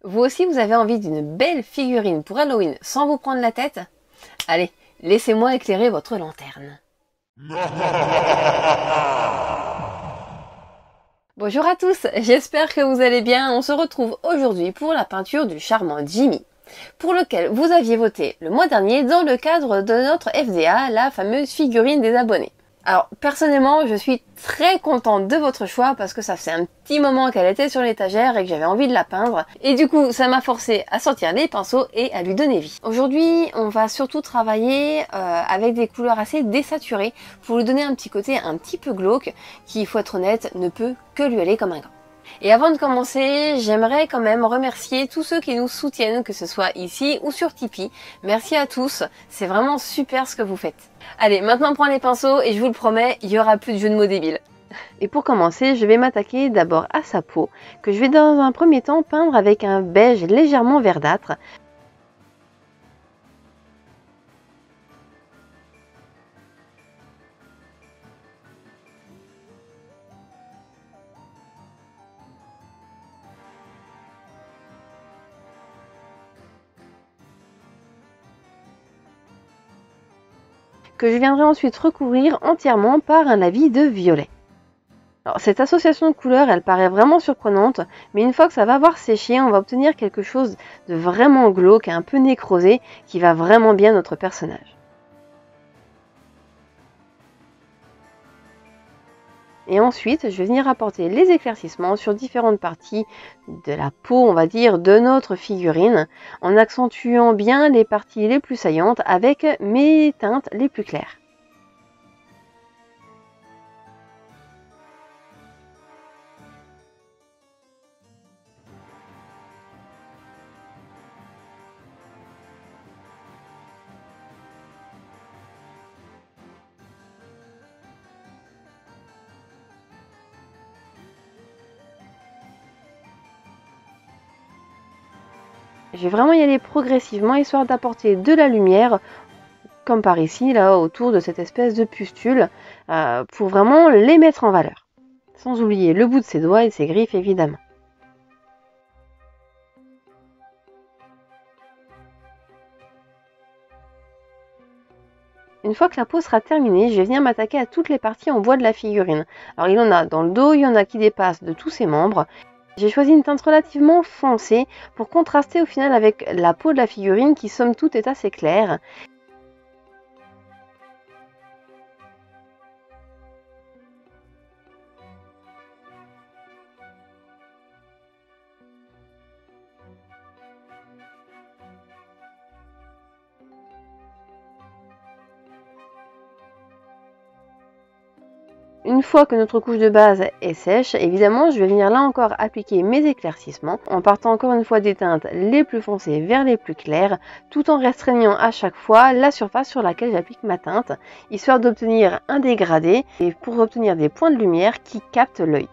Vous aussi, vous avez envie d'une belle figurine pour Halloween sans vous prendre la tête? Allez, laissez-moi éclairer votre lanterne. Bonjour à tous, j'espère que vous allez bien. On se retrouve aujourd'hui pour la peinture du charmant Jimmy, pour lequel vous aviez voté le mois dernier dans le cadre de notre FDA, la fameuse figurine des abonnés. Alors personnellement, je suis très contente de votre choix parce que ça faisait un petit moment qu'elle était sur l'étagère et que j'avais envie de la peindre. Et du coup, ça m'a forcé à sortir les pinceaux et à lui donner vie. Aujourd'hui, on va surtout travailler avec des couleurs assez désaturées pour lui donner un petit côté un petit peu glauque qui, il faut être honnête, ne peut que lui aller comme un gant. Et avant de commencer, j'aimerais quand même remercier tous ceux qui nous soutiennent, que ce soit ici ou sur Tipeee. Merci à tous, c'est vraiment super ce que vous faites. Allez, maintenant prends les pinceaux et je vous le promets, il n'y aura plus de jeux de mots débiles. Et pour commencer, je vais m'attaquer d'abord à sa peau, que je vais dans un premier temps peindre avec un beige légèrement verdâtre. Que je viendrai ensuite recouvrir entièrement par un lavis de violet. Alors, cette association de couleurs, elle paraît vraiment surprenante, mais une fois que ça va avoir séché, on va obtenir quelque chose de vraiment glauque, un peu nécrosé, qui va vraiment bien à notre personnage. Et ensuite, je vais venir apporter les éclaircissements sur différentes parties de la peau, on va dire, de notre figurine, en accentuant bien les parties les plus saillantes avec mes teintes les plus claires. Je vais vraiment y aller progressivement, histoire d'apporter de la lumière, comme par ici, là, autour de cette espèce de pustule, pour vraiment les mettre en valeur. Sans oublier le bout de ses doigts et ses griffes, évidemment. Une fois que la peau sera terminée, je vais venir m'attaquer à toutes les parties en bois de la figurine. Alors il y en a dans le dos, il y en a qui dépassent de tous ses membres. J'ai choisi une teinte relativement foncée pour contraster au final avec la peau de la figurine qui somme toute est assez claire. Une fois que notre couche de base est sèche, évidemment, je vais venir là encore appliquer mes éclaircissements en partant encore une fois des teintes les plus foncées vers les plus claires, tout en restreignant à chaque fois la surface sur laquelle j'applique ma teinte, histoire d'obtenir un dégradé et pour obtenir des points de lumière qui captent l'œil.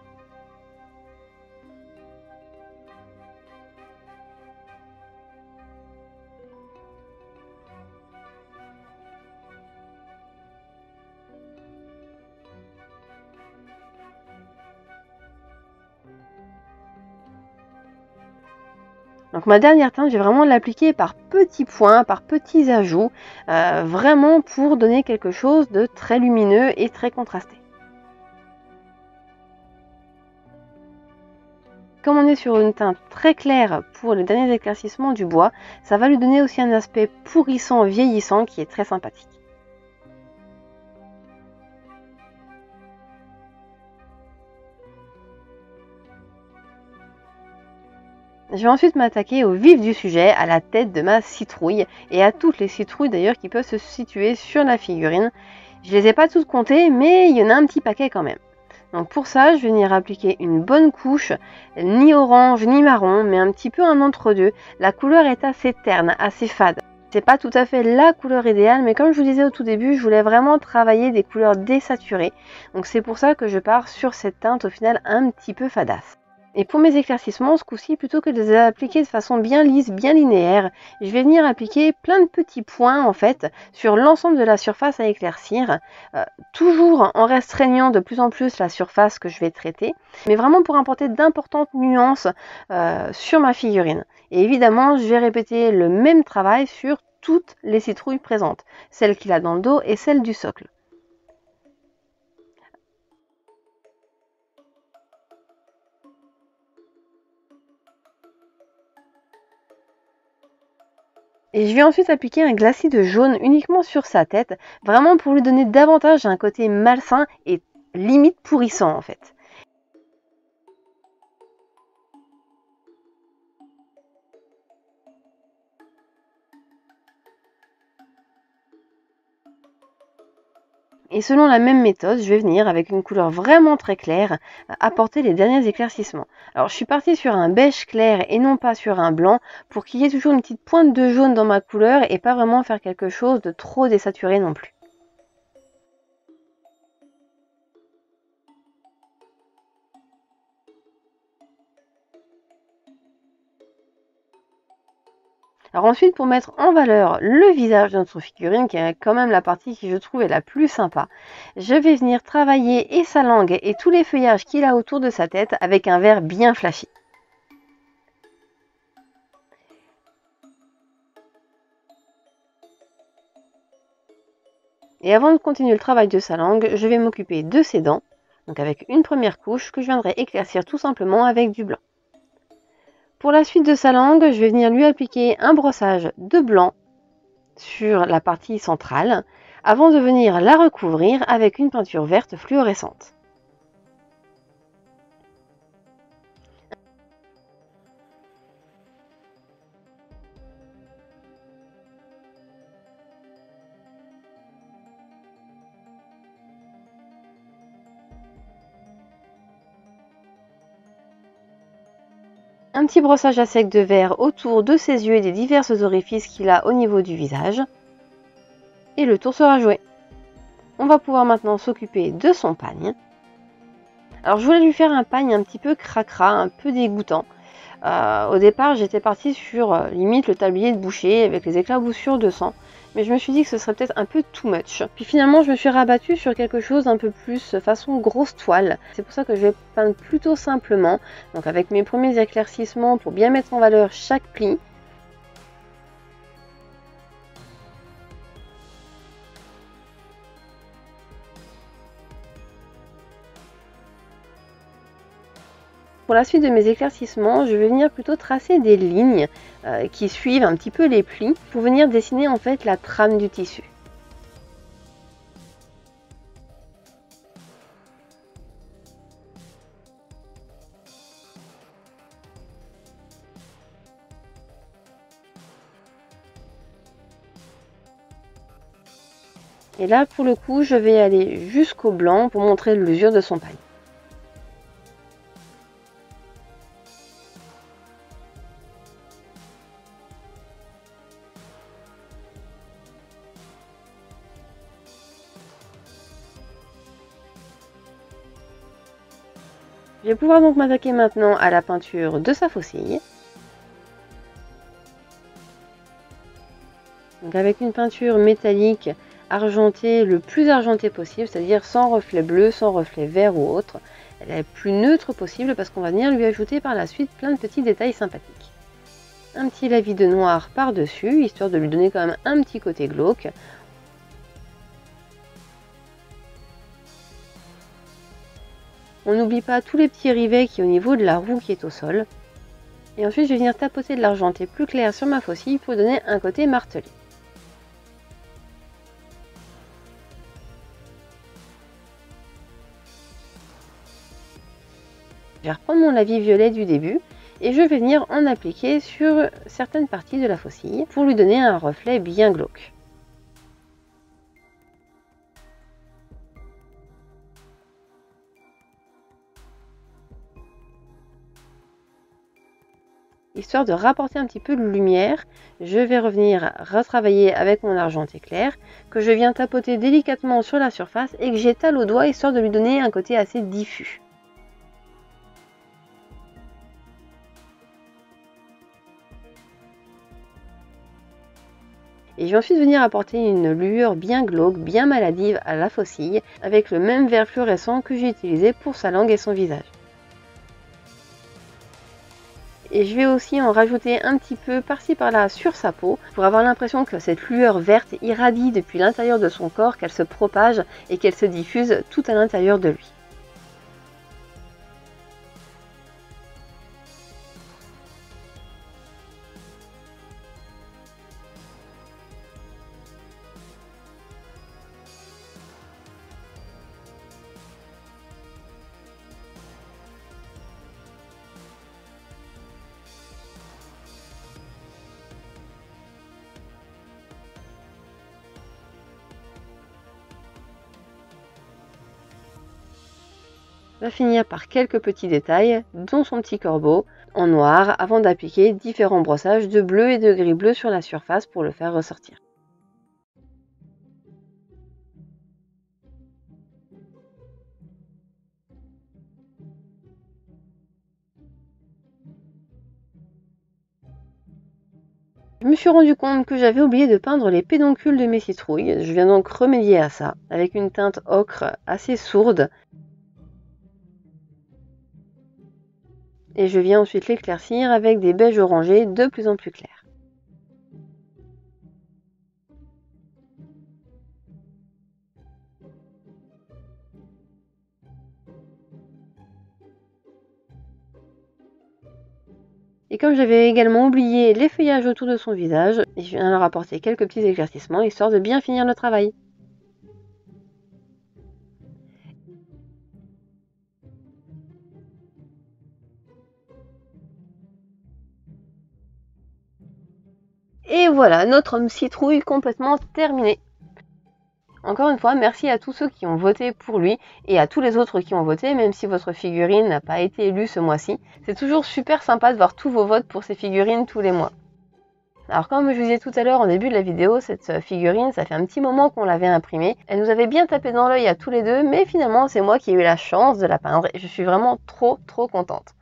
Donc ma dernière teinte, je vais vraiment l'appliquer par petits points, par petits ajouts, vraiment pour donner quelque chose de très lumineux et très contrasté. Comme on est sur une teinte très claire pour les derniers éclaircissements du bois, ça va lui donner aussi un aspect pourrissant, vieillissant qui est très sympathique. Je vais ensuite m'attaquer au vif du sujet, à la tête de ma citrouille, et à toutes les citrouilles d'ailleurs qui peuvent se situer sur la figurine. Je les ai pas toutes comptées, mais il y en a un petit paquet quand même. Donc pour ça, je vais venir appliquer une bonne couche, ni orange ni marron, mais un petit peu un entre-deux. La couleur est assez terne, assez fade. C'est pas tout à fait la couleur idéale, mais comme je vous disais au tout début, je voulais vraiment travailler des couleurs désaturées. Donc c'est pour ça que je pars sur cette teinte au final un petit peu fadasse. Et pour mes éclaircissements, ce coup-ci, plutôt que de les appliquer de façon bien lisse, bien linéaire, je vais venir appliquer plein de petits points en fait sur l'ensemble de la surface à éclaircir, toujours en restreignant de plus en plus la surface que je vais traiter, mais vraiment pour apporter d'importantes nuances sur ma figurine. Et évidemment, je vais répéter le même travail sur toutes les citrouilles présentes, celle qu'il a dans le dos et celle du socle. Et je vais ensuite appliquer un glacis de jaune uniquement sur sa tête, vraiment pour lui donner davantage un côté malsain et limite pourrissant en fait. Et selon la même méthode, je vais venir, avec une couleur vraiment très claire, apporter les derniers éclaircissements. Alors je suis partie sur un beige clair et non pas sur un blanc, pour qu'il y ait toujours une petite pointe de jaune dans ma couleur et pas vraiment faire quelque chose de trop désaturé non plus. Alors ensuite, pour mettre en valeur le visage de notre figurine, qui est quand même la partie qui je trouve est la plus sympa, je vais venir travailler et sa langue et tous les feuillages qu'il a autour de sa tête avec un vert bien flashy. Et avant de continuer le travail de sa langue, je vais m'occuper de ses dents, donc avec une première couche que je viendrai éclaircir tout simplement avec du blanc. Pour la suite de sa langue, je vais venir lui appliquer un brossage de blanc sur la partie centrale, avant de venir la recouvrir avec une peinture verte fluorescente. Un petit brossage à sec de vert autour de ses yeux et des divers orifices qu'il a au niveau du visage. Et le tour sera joué. On va pouvoir maintenant s'occuper de son pagne. Alors je voulais lui faire un pagne un petit peu cracra, un peu dégoûtant. Au départ, j'étais partie sur limite le tablier de boucher avec les éclaboussures de sang. Mais je me suis dit que ce serait peut-être un peu too much. Puis finalement, je me suis rabattue sur quelque chose d'un peu plus façon grosse toile. C'est pour ça que je vais peindre plutôt simplement. Donc avec mes premiers éclaircissements pour bien mettre en valeur chaque pli. Pour la suite de mes éclaircissements, je vais venir plutôt tracer des lignes qui suivent un petit peu les plis pour venir dessiner en fait la trame du tissu. Et là, pour le coup, je vais aller jusqu'au blanc pour montrer l'usure de son pagne. Je vais pouvoir donc m'attaquer maintenant à la peinture de sa faucille. Donc avec une peinture métallique argentée le plus argentée possible, c'est-à-dire sans reflet bleu, sans reflet vert ou autre. Elle est la plus neutre possible parce qu'on va venir lui ajouter par la suite plein de petits détails sympathiques. Un petit lavis de noir par-dessus, histoire de lui donner quand même un petit côté glauque. On n'oublie pas tous les petits rivets qui est au niveau de la roue qui est au sol. Et ensuite, je vais venir tapoter de l'argenté plus clair sur ma faucille pour donner un côté martelé. Je vais reprendre mon lavis violet du début et je vais venir en appliquer sur certaines parties de la faucille pour lui donner un reflet bien glauque. Histoire de rapporter un petit peu de lumière, je vais revenir retravailler avec mon argenté clair, que je viens tapoter délicatement sur la surface et que j'étale au doigt, histoire de lui donner un côté assez diffus. Et je vais ensuite venir apporter une lueur bien glauque, bien maladive à la faucille, avec le même vert fluorescent que j'ai utilisé pour sa langue et son visage. Et je vais aussi en rajouter un petit peu par-ci par-là sur sa peau, pour avoir l'impression que cette lueur verte irradie depuis l'intérieur de son corps, qu'elle se propage et qu'elle se diffuse tout à l'intérieur de lui. On va finir par quelques petits détails, dont son petit corbeau en noir, avant d'appliquer différents brossages de bleu et de gris bleu sur la surface pour le faire ressortir. Je me suis rendu compte que j'avais oublié de peindre les pédoncules de mes citrouilles. Je viens donc remédier à ça avec une teinte ocre assez sourde. Et je viens ensuite l'éclaircir avec des beiges orangés de plus en plus clairs. Et comme j'avais également oublié les feuillages autour de son visage, je viens leur apporter quelques petits éclaircissements histoire de bien finir le travail. Et voilà, notre citrouille complètement terminée. Encore une fois, merci à tous ceux qui ont voté pour lui et à tous les autres qui ont voté, même si votre figurine n'a pas été élue ce mois-ci. C'est toujours super sympa de voir tous vos votes pour ces figurines tous les mois. Alors comme je vous disais tout à l'heure en début de la vidéo, cette figurine, ça fait un petit moment qu'on l'avait imprimée. Elle nous avait bien tapé dans l'œil à tous les deux, mais finalement c'est moi qui ai eu la chance de la peindre et je suis vraiment trop contente.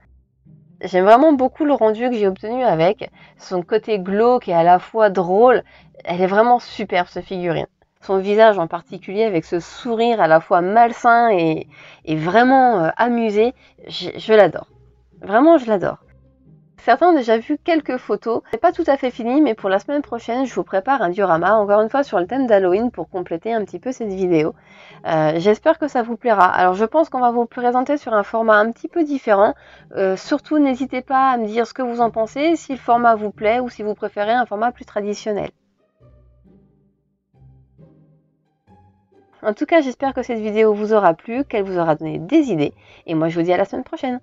J'aime vraiment beaucoup le rendu que j'ai obtenu avec, son côté glauque et à la fois drôle. Elle est vraiment superbe cette figurine. Son visage en particulier avec ce sourire à la fois malsain et vraiment amusé, je l'adore. Vraiment, je l'adore. Certains ont déjà vu quelques photos. C'est pas tout à fait fini, mais pour la semaine prochaine, je vous prépare un diorama, encore une fois sur le thème d'Halloween pour compléter un petit peu cette vidéo. J'espère que ça vous plaira. Alors je pense qu'on va vous le présenter sur un format un petit peu différent. Surtout, n'hésitez pas à me dire ce que vous en pensez, si le format vous plaît ou si vous préférez un format plus traditionnel. En tout cas, j'espère que cette vidéo vous aura plu, qu'elle vous aura donné des idées. Et moi, je vous dis à la semaine prochaine.